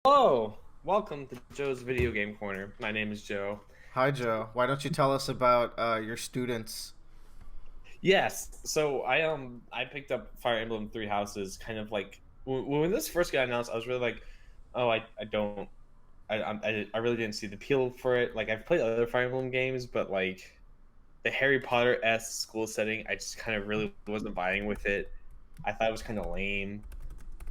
Hello, welcome to Joe's Video Game Corner. My name is Joe. Hi, Joe. Why don't you tell us about your students? Yes, so I picked up Fire Emblem Three Houses. Kind of like when this first got announced, I was really like, oh, I don't I really didn't see the appeal for it. Like I've played other Fire Emblem games, but like the Harry Potter s school setting, I just kind of really wasn't buying with it. I thought it was kind of lame.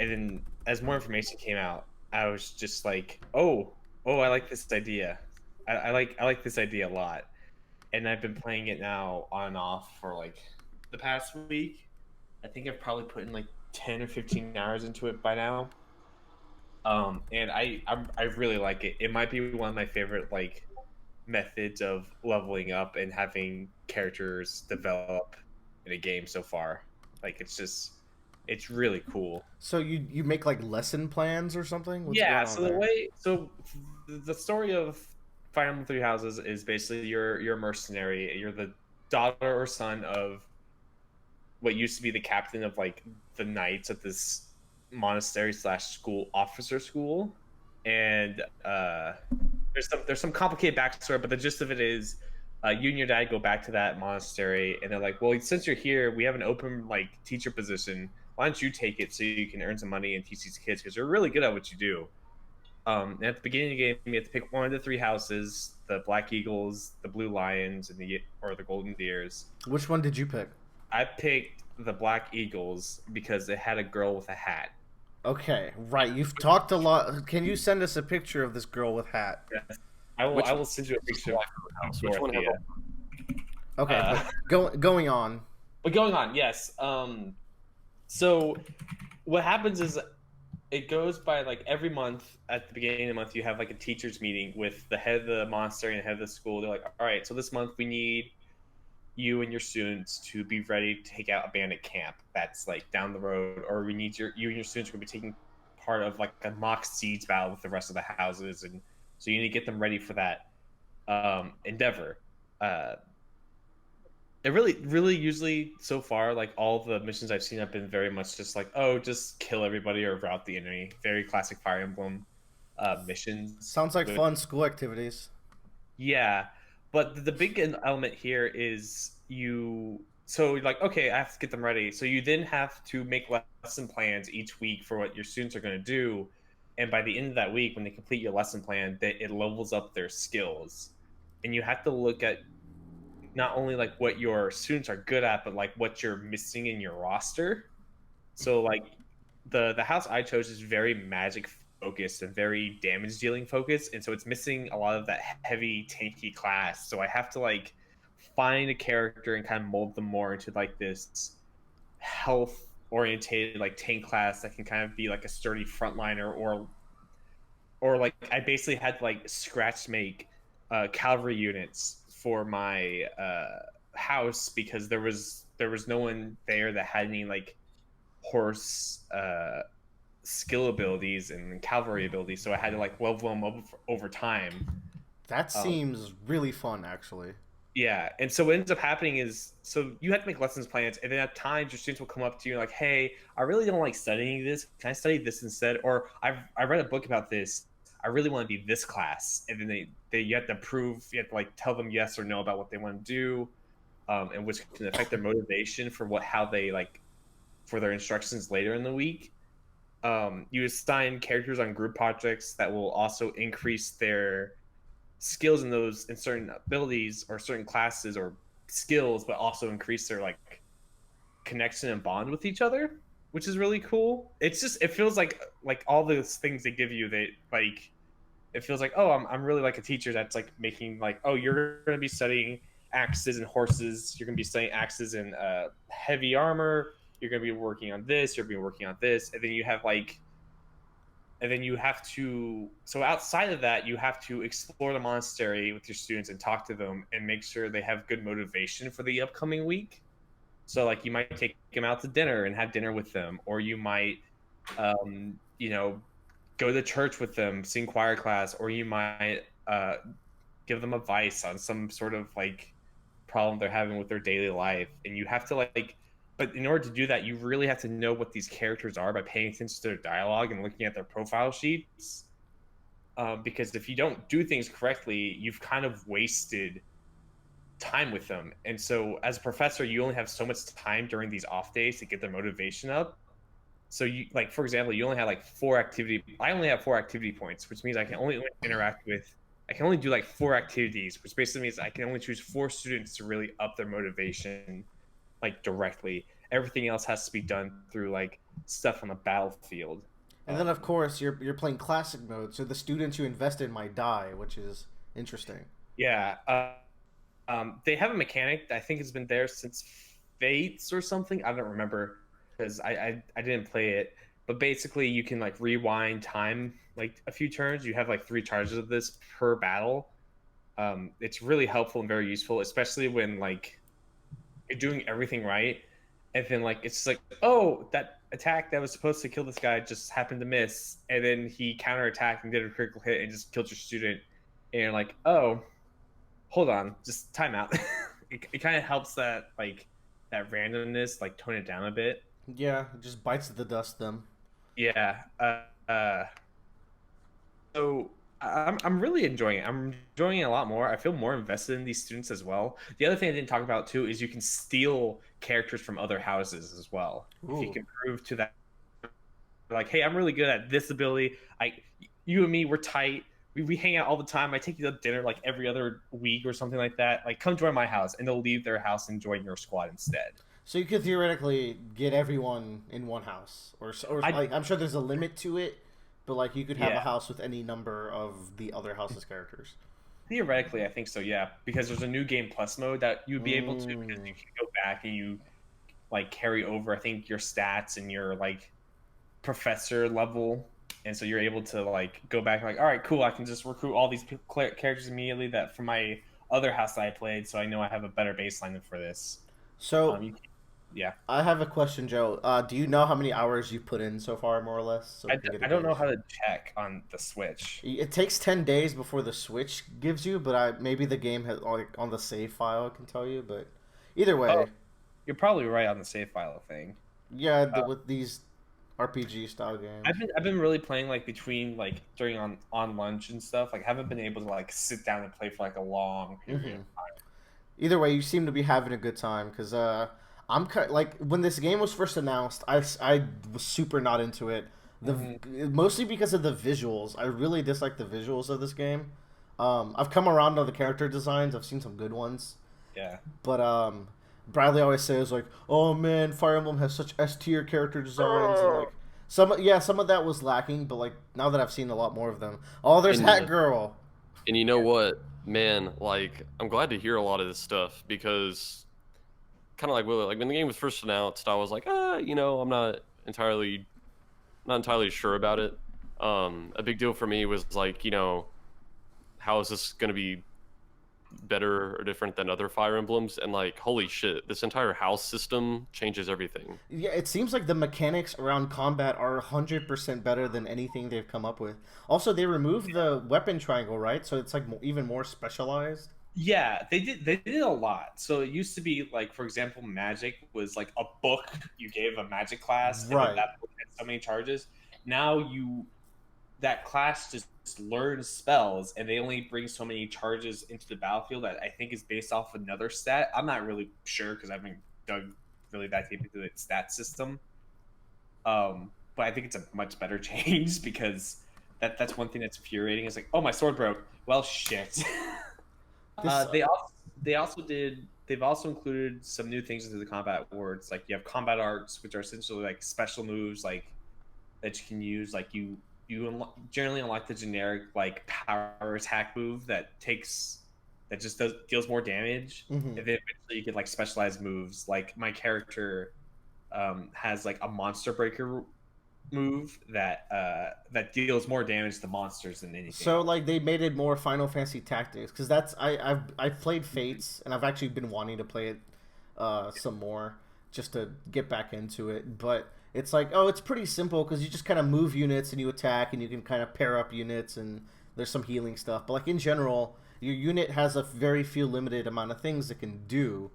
And then as more information came out, I was just like, oh, I like this idea. I like this idea a lot. And I've been playing it now on and off for like the past week. I think I've probably put in like 10 or 15 hours into it by now. And I really like it. It might be one of my favorite like methods of leveling up and having characters develop in a game so far. Like it's really cool. So you make like lesson plans or something? What's Yeah, going on so the there? way so the story of Fire Emblem Three Houses is basically you're a mercenary. You're the daughter or son of what used to be the captain of like the knights at this monastery slash school officer school, and there's some complicated backstory, but the gist of it is. You and your dad go back to that monastery, and they're like, "Well, since you're here, we have an open like teacher position. Why don't you take it so you can earn some money and teach these kids because you're really good at what you do." And at the beginning of the game, you have to pick one of the three houses: the Black Eagles, the Blue Lions, and the Golden Deers. Which one did you pick? I picked the Black Eagles because it had a girl with a hat. Okay, right. You've talked a lot. Can you send us a picture of this girl with hat? Yes. I will. Which I will send you a one's picture Black House? of Which one has Dorothea. Okay, Uh, but going on. but going on, yes. So what happens is it goes by like every month at the beginning of the month you have like a teachers meeting with the head of the monastery and the head of the school. They're like, all right, so this month we need you and your students to be ready to take out a bandit camp that's like down the road, or we need you and your students are going to be taking part of like a mock siege battle with the rest of the houses, and so you need to get them ready for that endeavor. uh it really usually so far like all the missions I've seen have been very much just like, oh, just kill everybody or rout the enemy. Very classic Fire Emblem missions Sounds like with, fun school activities. yeah. But the big element here is so you're like, okay, I have to get them ready, so you then have to make lesson plans each week for what your students are going to do. And by the end of that week, when they complete your lesson plan, that it levels up their skills. And you have to look at not only like what your students are good at, but like what you're missing in your roster. So like the house I chose is very magic focused and very damage dealing focused, and so it's missing a lot of that heavy tanky class. So I have to like find a character and kind of mold them more into like this health orientated like tank class that can kind of be like a sturdy frontliner, or like I basically had to like scratch make cavalry units for my house because there was no one there that had any like horse skill abilities and cavalry abilities, so I had to like level them up over time. That Um, seems really fun, actually. yeah, and so what ends up happening is, so you have to make lessons plans, and then at times your students will come up to you like, "Hey, I really don't like studying this. Can I study this instead?" Or I read a book about this. I really want to be this class, and then they you have to prove, you have to like tell them yes or no about what they want to do, and which can affect their motivation for how they like for their instructions later in the week. You assign characters on group projects that will also increase their skills in those in certain abilities or certain classes or skills, but also increase their like connection and bond with each other, which is really cool. It's just it feels like all those things they give you, they like it feels like, oh, I'm really like a teacher that's like making like, oh, you're going to be studying axes and horses, you're going to be studying axes and heavy armor, you're going to be working on this, you're going to be working on this, and then you have like and then you have to so outside of that you have to explore the monastery with your students and talk to them and make sure they have good motivation for the upcoming week. So like you might take them out to dinner and have dinner with them, or you might you know, go to church with them, sing choir class, or you might give them advice on some sort of like problem they're having with their daily life. And you have to like, but in order to do that, you really have to know what these characters are by paying attention to their dialogue and looking at their profile sheets. because if you don't do things correctly, you've kind of wasted time with them. And so as a professor, you only have so much time during these off days to get their motivation up. So you like, for example, you only have like I only have 4 activity points, which means I can only do like 4 activities, which basically means I can only choose 4 students to really up their motivation, like directly. Everything else has to be done through like stuff on the battlefield. And then of Um, course you're playing classic mode, so the students you invest in might die, which is interesting. yeah. They have a mechanic that I think has been there since Fates or something. I don't remember because I didn't play it. But basically, you can like rewind time like a few turns. You have like 3 charges of this per battle. It's really helpful and very useful, especially when like you're doing everything right, and then like it's like, oh, that attack that was supposed to kill this guy just happened to miss, and then he counterattacked and did a critical hit and just killed your student, and you're like, oh, hold on, just time out. It kind of helps that like that randomness like tone it down a bit. Yeah, it just bites the dust them. Yeah. So I'm really enjoying it. I'm enjoying it a lot more. I feel more invested in these students as well. The other thing I didn't talk about too is you can steal characters from other houses as well. If you Ooh. can prove to that, like, hey, I'm really good at this ability. You and me, we're tight. We hang out all the time. I take you to dinner like every other week or something like that. Like, come join my house, and they'll leave their house and join your squad instead. So you could theoretically get everyone in one house, or I like I'm sure there's a limit to it, but like you could have a Yeah, house with any number of the other house's characters. theoretically, I think so. Yeah, because there's a new game plus mode that you'd be able to because Mm. you can go back and you like carry over. I think your stats and your like professor level, and so you're able to like go back and like, all right, cool. I can just recruit all these characters immediately that from my other house that I played, so I know I have a better baseline for this. So You, yeah. I have a question, Joe. Do you know how many hours you've put in so far, more or less, so we can get a I don't know gauge? how to check on the Switch. It takes 10 days before the Switch gives you, but maybe the game has like on the save file can tell you. But either Oh, way, you're probably right on the save file thing. yeah, Uh, with these RPG style games. I've been really playing like between like during on lunch and stuff. Like, I haven't been able to like sit down and play for like a long period. Hmm. Either way, you seem to be having a good time because like when this game was first announced, I was super not into it. The Hmm. Mostly because of the visuals. I really dislike the visuals of this game. I've come around on the character designs. I've seen some good ones, Yeah. but Bradley always says like, "Oh man, Fire Emblem has such S tier character designs," and like some of that was lacking. But like now that I've seen a lot more of them, oh, there's And Hat Girl. and you know what, man? Like, I'm glad to hear a lot of this stuff because, kind of like Willie, like when the game was first announced, I was like, I'm not entirely sure about it. A big deal for me was like, how is this going to be better or different than other Fire Emblems? And like, holy shit, this entire house system changes everything. Yeah, it seems like the mechanics around combat are 100% better than anything they've come up with. Also, they removed the weapon triangle, right? So it's like even more specialized. Yeah, they did a lot. So it used to be like, for example, magic was like a book you gave a magic class, and then Right. that book had so many charges. Now that class just learns spells, and they only bring so many charges into the battlefield that I think is based off another stat. I'm not really sure because I haven't dug really that deep into its stat system. But I think it's a much better change because that's one thing that's infuriating. Is like, oh, my sword broke. Well, shit. This They also they've also included some new things into the combat words. Like, you have combat arts, which are essentially like special moves like that you can use. Like, generally unlock the generic like power attack move that just deals more damage, mhm. and then eventually you get like specialized moves. Like, my character has like a monster breaker move that deals more damage to monsters than anything So else. like they made it more Final Fantasy Tactics because that's I've played Fates and I've actually been wanting to play it some more just to get back into it. But it's like, oh, it's pretty simple because you just kind of move units and you attack and you can kind of pair up units and there's some healing stuff. But like in general, your unit has a very few limited amount of things it can do.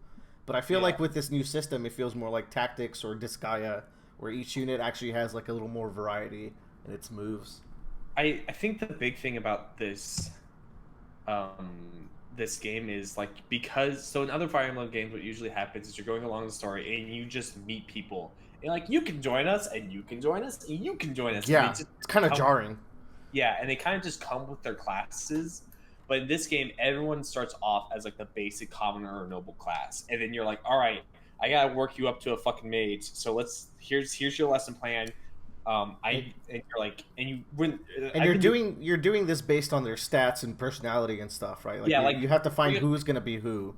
But I feel Yeah. like with this new system, it feels more like Tactics or Disgaea, where each unit actually has like a little more variety in its moves. I think the big thing about this game is like, because so in other Fire Emblem games what usually happens is you're going along the story and you just meet people and like you can join us and you can join us and you can join us and they Yeah, just it's kind of come, jarring. yeah, and they kind of just come with their classes. But in this game everyone starts off as like the basic commoner or noble class, and then you're like, all right, I gotta work you up to a fucking mage, so let's here's your lesson plan. And, I and you're like, and you when and I've been doing, you're doing this based on their stats and personality and stuff, right? Like yeah, like you have to find bring up, who's gonna be who.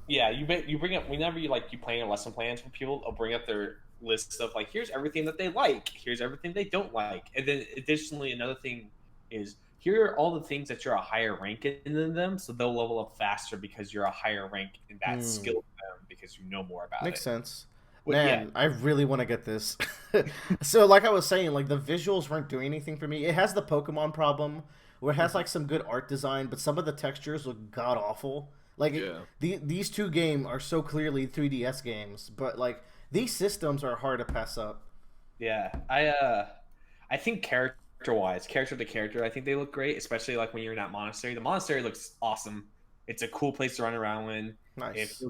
yeah, you bring up whenever you plan your lesson plans for people, they'll bring up their list of like, here's everything that they like, here's everything they don't like, and then additionally another thing is here are all the things that you're a higher rank in than them, so they'll level up faster because you're a higher rank in that Hmm. skill than them because you know more about Makes it. sense. But yeah, Man, I really want to get this. So, like I was saying, like the visuals weren't doing anything for me. It has the Pokemon problem where it has like some good art design, but some of the textures look god awful. Like Yeah. these two games are so clearly 3DS games, but like these systems are hard to pass up. yeah, I think character to character, I think they look great, especially like when you're in that monastery. The monastery looks awesome. It's a cool place to run around in. It Nice.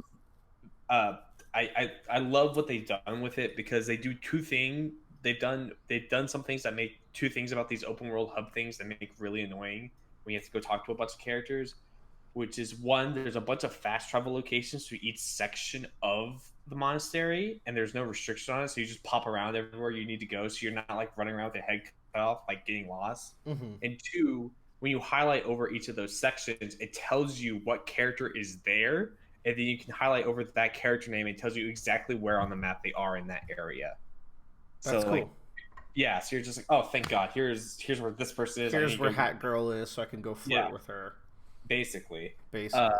uh I love what they've done with it because they do two things. They've done some things that make two things about these open world hub things that make really annoying when you have to go talk to a bunch of characters, which is one, there's a bunch of fast travel locations to each section of the monastery, and there's no restriction on it, so you just pop around everywhere you need to go, so you're not like running around with your head cut off, like getting lost. Hmm. And two, when you highlight over each of those sections, it tells you what character is there, and then you can highlight over that character name, and it tells you exactly where on the map they are in that area. So That's like, cool. yeah, so you're just like, oh, thank God, here's where this person is. I Here's need where to go. Hat Girl is, so I can go flirt Yeah, with her. basically. Uh, Basically.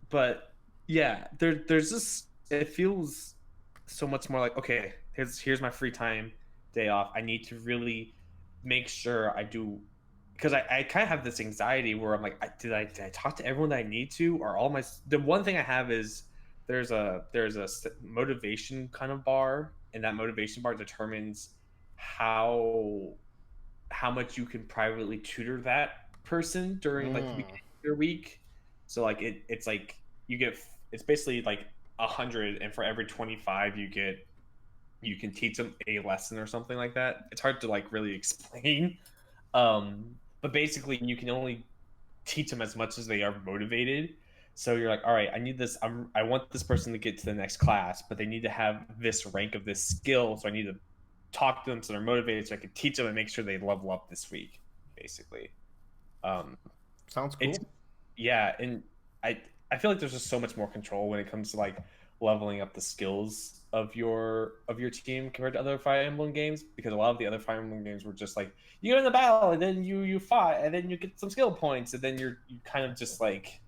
but yeah, there's this. It feels so much more like, okay, here's my free time day off. I need to really make sure I do, because I kind of have this anxiety where I'm like, did I talk to everyone that I need to, or all my the one thing I have is there's a motivation kind of bar, and that motivation bar determines how how much you can privately tutor that person during like the Mm. beginning of your week. So like it's like you get, it's basically like 100, and for every 25 you can teach them a lesson or something like that. It's hard to like really explain. But basically you can only teach them as much as they are motivated. So you're like, all right, I want this person to get to the next class, but they need to have this rank of this skill. So I need to talk to them so they're motivated so I can teach them and make sure they level up this week, basically. Um, Sounds it's cool. yeah, and I feel like there's just so much more control when it comes to like leveling up the skills of your team compared to other Fire Emblem games, because a lot of the other Fire Emblem games were just like you get in the battle and then you fight and then you get some skill points and then you kind of just like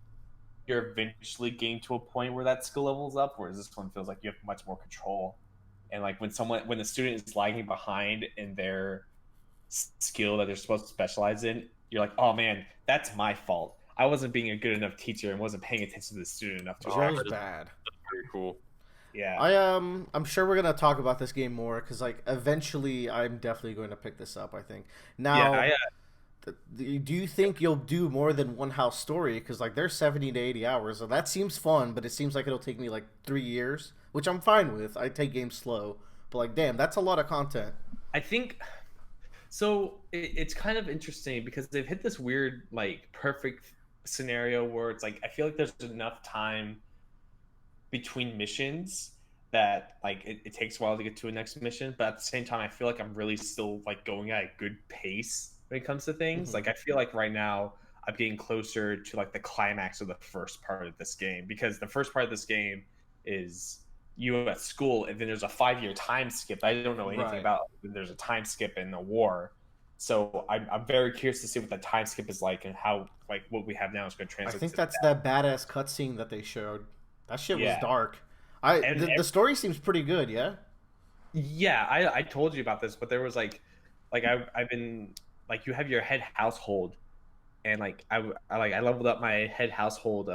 you're eventually getting to a point where that skill levels up, whereas this one feels like you have much more control. And like when the student is lagging behind in their skill that they're supposed to specialize in, you're like, oh man, that's my fault. I wasn't being a good enough teacher and wasn't paying attention to the student enough to Oh, Joe's correct. that is bad. very cool. Yeah, I'm sure we're gonna talk about this game more because like eventually I'm definitely going to pick this up. I think yeah. now. Do you think you'll do more than one house story? Because like there's 70 to 80 hours, so that seems fun, but it seems like it'll take me like 3 years, which I'm fine with. I take games slow, but like damn, that's a lot of content. I think so. It's kind of interesting because they've hit this weird, like, perfect scenario where it's like I feel like there's enough time between missions that like it takes a while to get to a next mission, but at the same time I feel like I'm really still like going at a good pace when it comes to things. Hmm. Like I feel like right now I'm getting closer to like the climax of the first part of this game, because the first part of this game is you at school and then there's a 5 year time skip I don't know anything Right. about. There's a time skip in the war, so I'm very curious to see what that time skip is like and how like what we have now is going to I translate think to that's that. that badass cutscene that they showed. That shit was Yeah, dark. and The story seems pretty good. Yeah. yeah, I told you about this, but there was like I've been like you have your head household, and like I leveled up my head household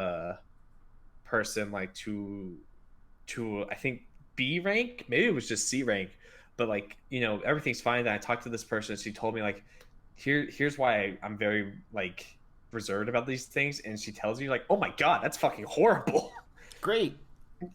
person like to I think B rank, maybe it was just C rank, but like everything's fine. Then I talked to this person, she told me like here's why I'm very like reserved about these things, and she tells you like, oh my god, that's fucking horrible. Great.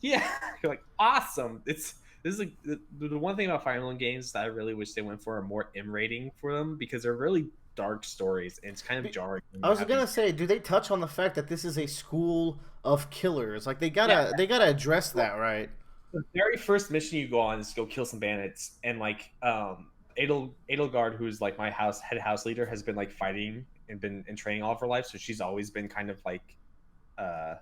Yeah, you're like awesome. This is like the one thing about Fire Emblem games that I really wish they went for a more M rating for them, because they're really dark stories and it's kind of jarring when I you was have gonna these. say, do they touch on the fact that this is a school of killers? Like Yeah, they gotta address that, right? the very first mission you go on is to go kill some bandits, and like Edelgard, who's like my head house leader, has been like fighting and been in training all of her life, so she's always been kind of like uh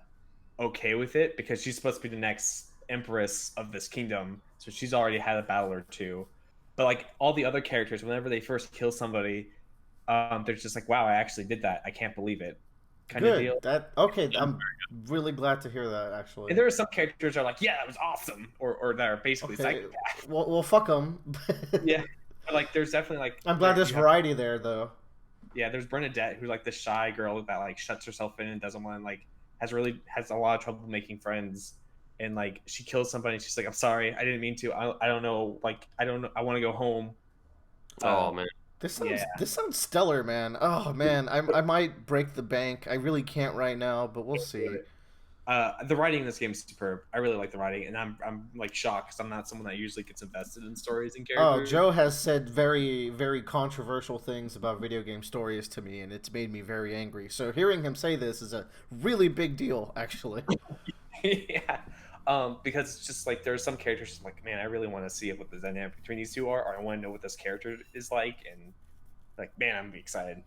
okay with it because she's supposed to be the next empress of this kingdom, so she's already had a battle or two. But like all the other characters, whenever they first kill somebody, they're just like, wow, I actually did that, I can't believe it, kind of Good. deal. That okay. I'm really glad to hear that. Actually. And there are some characters that are like, yeah, that was awesome, or that are basically Okay. psychopaths. Well, fuck them. Yeah, but like there's definitely like I'm glad there there's you have, variety there, though. yeah, there's Bernadette, who's like the shy girl that like shuts herself in and doesn't want to like has a lot of trouble making friends, and like she kills somebody and she's like, I'm sorry, I didn't mean to, I don't know, like I don't know, I want to go home. Oh um man. yeah, This sounds stellar, man. Oh man, I might break the bank. I really can't right now, but we'll see. the writing in this game is superb. I really like the writing, and I'm like shocked because I'm not someone that usually gets invested in stories and Oh, characters. Joe has said very controversial things about video game stories to me, and it's made me very angry. So hearing him say this is a really big deal, actually. Yeah, because it's just like there's some characters I'm like, man, I really want to see what the dynamic between these two are, or I want to know what this character is like, and like, man, I'm excited.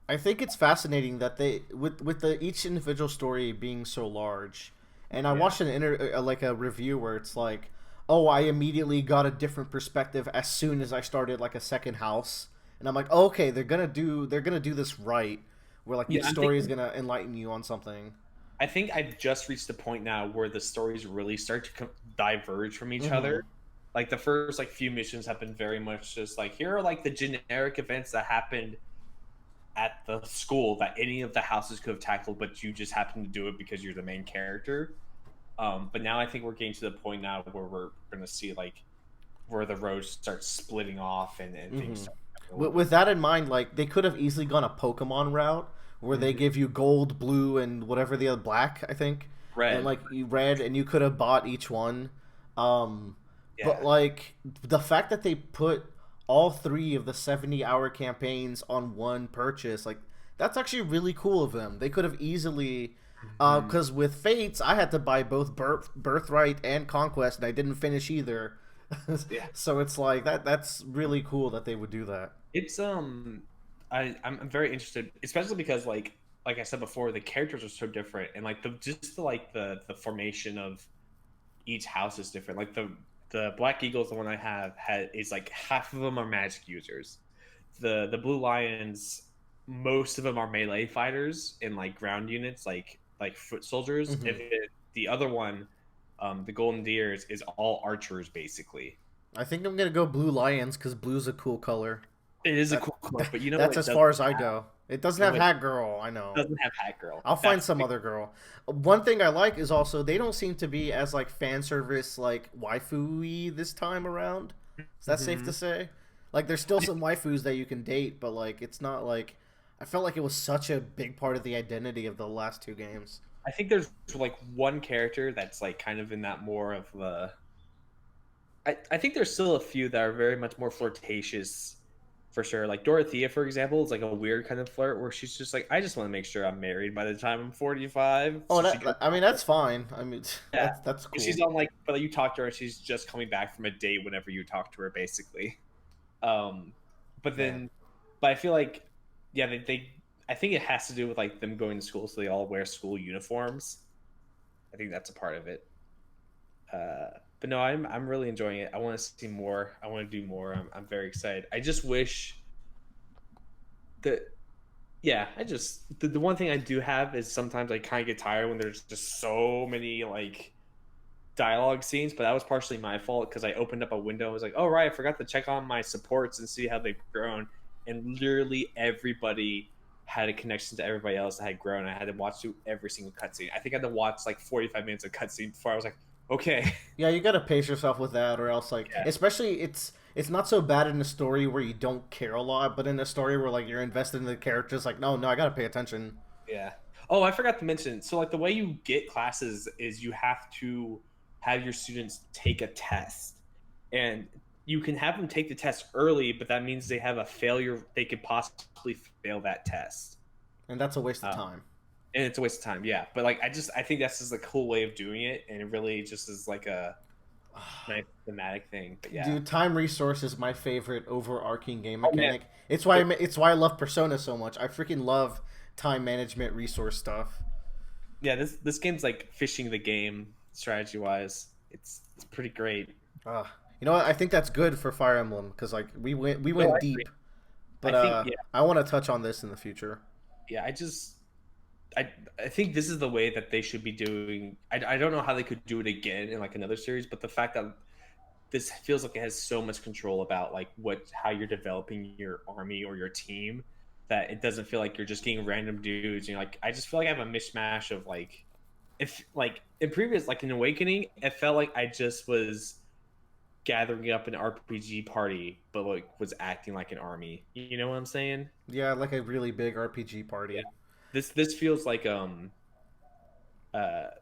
I think it's fascinating that they with the each individual story being so large, and I Yeah, watched like a review where it's like, oh, I immediately got a different perspective as soon as I started like a second house, and I'm like, oh, okay, they're gonna do this right, where like each yeah, story is gonna enlighten you on something. I think I've just reached the point now where the stories really start to diverge from each Mm-hmm. other. Like the first like few missions have been very much just like, here are like the generic events that happened at the school that any of the houses could have tackled, but you just happen to do it because you're the main character. But now I think we're getting to the point now where we're going to see like where the roads start splitting off, and things Mm-hmm. start becoming a little bit With that in mind, like they could have easily gone a Pokemon route where they Mhm. give you gold, blue, and whatever the other black, I think, and red. like red, and you could have bought each one. Um, but Yeah. like the fact that they put all three of the 70-hour campaigns on one purchase, like that's actually really cool of them. They could have easily, Mhm. because with Fates, I had to buy both Birthright and Conquest, and I didn't finish either. Yeah. So it's like that's really cool that they would do that. It's I'm very interested, especially because like I said before, the characters are so different, and like the just the like the formation of each house is different. Like the Black Eagles, the one I have had is like half of them are magic users. The Blue Lions, most of them are melee fighters in like ground units, like foot soldiers. Hmm. And the other one, the Golden Deers, is all archers basically. I think I'm gonna go Blue Lions because blue's a cool color. It is a That, cool color, but you know that's what as doesn't far as I have? go. It doesn't You know have what Hat Girl. I know. doesn't have Hat Girl? I'll find That's some the other girl. One thing I like is also they don't seem to be as like fan service like waifu-y this time around. Is that safe to Mhm. say? Like there's still some waifus that you can date, but like it's not like I felt like it was such a big part of the identity of the last two games. I think there's like one character that's like kind of in that more of the. I think there's still a few that are very much more flirtatious, for sure. Like Dorothea, for example, is like a weird kind of flirt where she's just like, I just want to make sure I'm married by the time I'm 45. Oh, So she goes, I mean that's fine. I mean yeah. that's And cool. she's on like, but like, you talk to her, and she's just coming back from a date whenever you talk to her, basically. Um, but Yeah. then, but I feel like, yeah, I think it has to do with like them going to school, so they all wear school uniforms. I think that's a part of it. But no, I'm really enjoying it. I want to see more. I want to do more. I'm very excited. I just wish that, yeah, the one thing I do have is sometimes I kind of get tired when there's just so many like dialogue scenes, but that was partially my fault because I opened up a window and was like, oh right, I forgot to check on my supports and see how they've grown. And literally everybody had a connection to everybody else that had grown. I had to watch through every single cutscene. I think I had to watch like 45 minutes of cutscene before I was like, okay. Yeah, you gotta pace yourself with that, or else like, Yeah. especially it's not so bad in a story where you don't care a lot, but in a story where like you're invested in the characters, like no, I gotta pay attention. Yeah. Oh, I forgot to mention. So, like, the way you get classes is you have to have your students take a test, and you can have them take the test early, but that means they have a failure. They could possibly fail that test, And that's a waste of um, time. and it's a waste of time. Yeah, but like, I think that's just a cool way of doing it, and it really just is like a nice thematic thing. But yeah, Dude, time resource is my favorite overarching game oh man, mechanic. It's why I love Persona so much. I freaking love time management resource stuff. yeah, this game's like fishing the game strategy wise. It's pretty great. Uh, you know what? I think that's good for Fire Emblem because like we No, I went agree. deep, I but think yeah, I want to touch on this in the future. yeah. I I think this is the way that they should be doing. I don't know how they could do it again in like another series, but the fact that this feels like it has so much control about like what how you're developing your army or your team that it doesn't feel like you're just getting random dudes. You know, like I just feel like I have a mishmash of like if like in previous like in Awakening, it felt like I just was gathering up an RPG party, but like was acting like an army. You know what I'm saying? Yeah, like a really big RPG Yeah. party. This feels like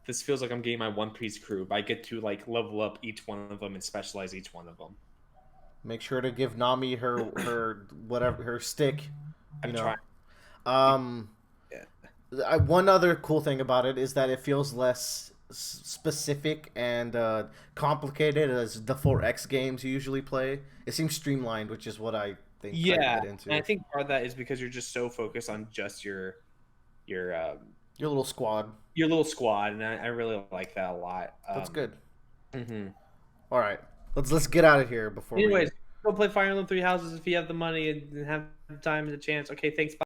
this feels like I'm getting my One Piece crew. But I get to like level up each one of them and specialize each one of them. Make sure to give Nami her whatever her stick. You I'm know. trying. Um, Yeah. one other cool thing about it is that it feels less specific and complicated as the 4X games you usually play. It seems streamlined, which is what I think I Yeah, get and I into. think part of that is because you're just so focused on just your Your little squad. your little squad, and I really like that a lot. That's good. Mhm. All right, let's get out of here before we. Anyways, go play Fire Emblem Three Houses if you have the money and have the time and the chance. Okay, thanks. Bye.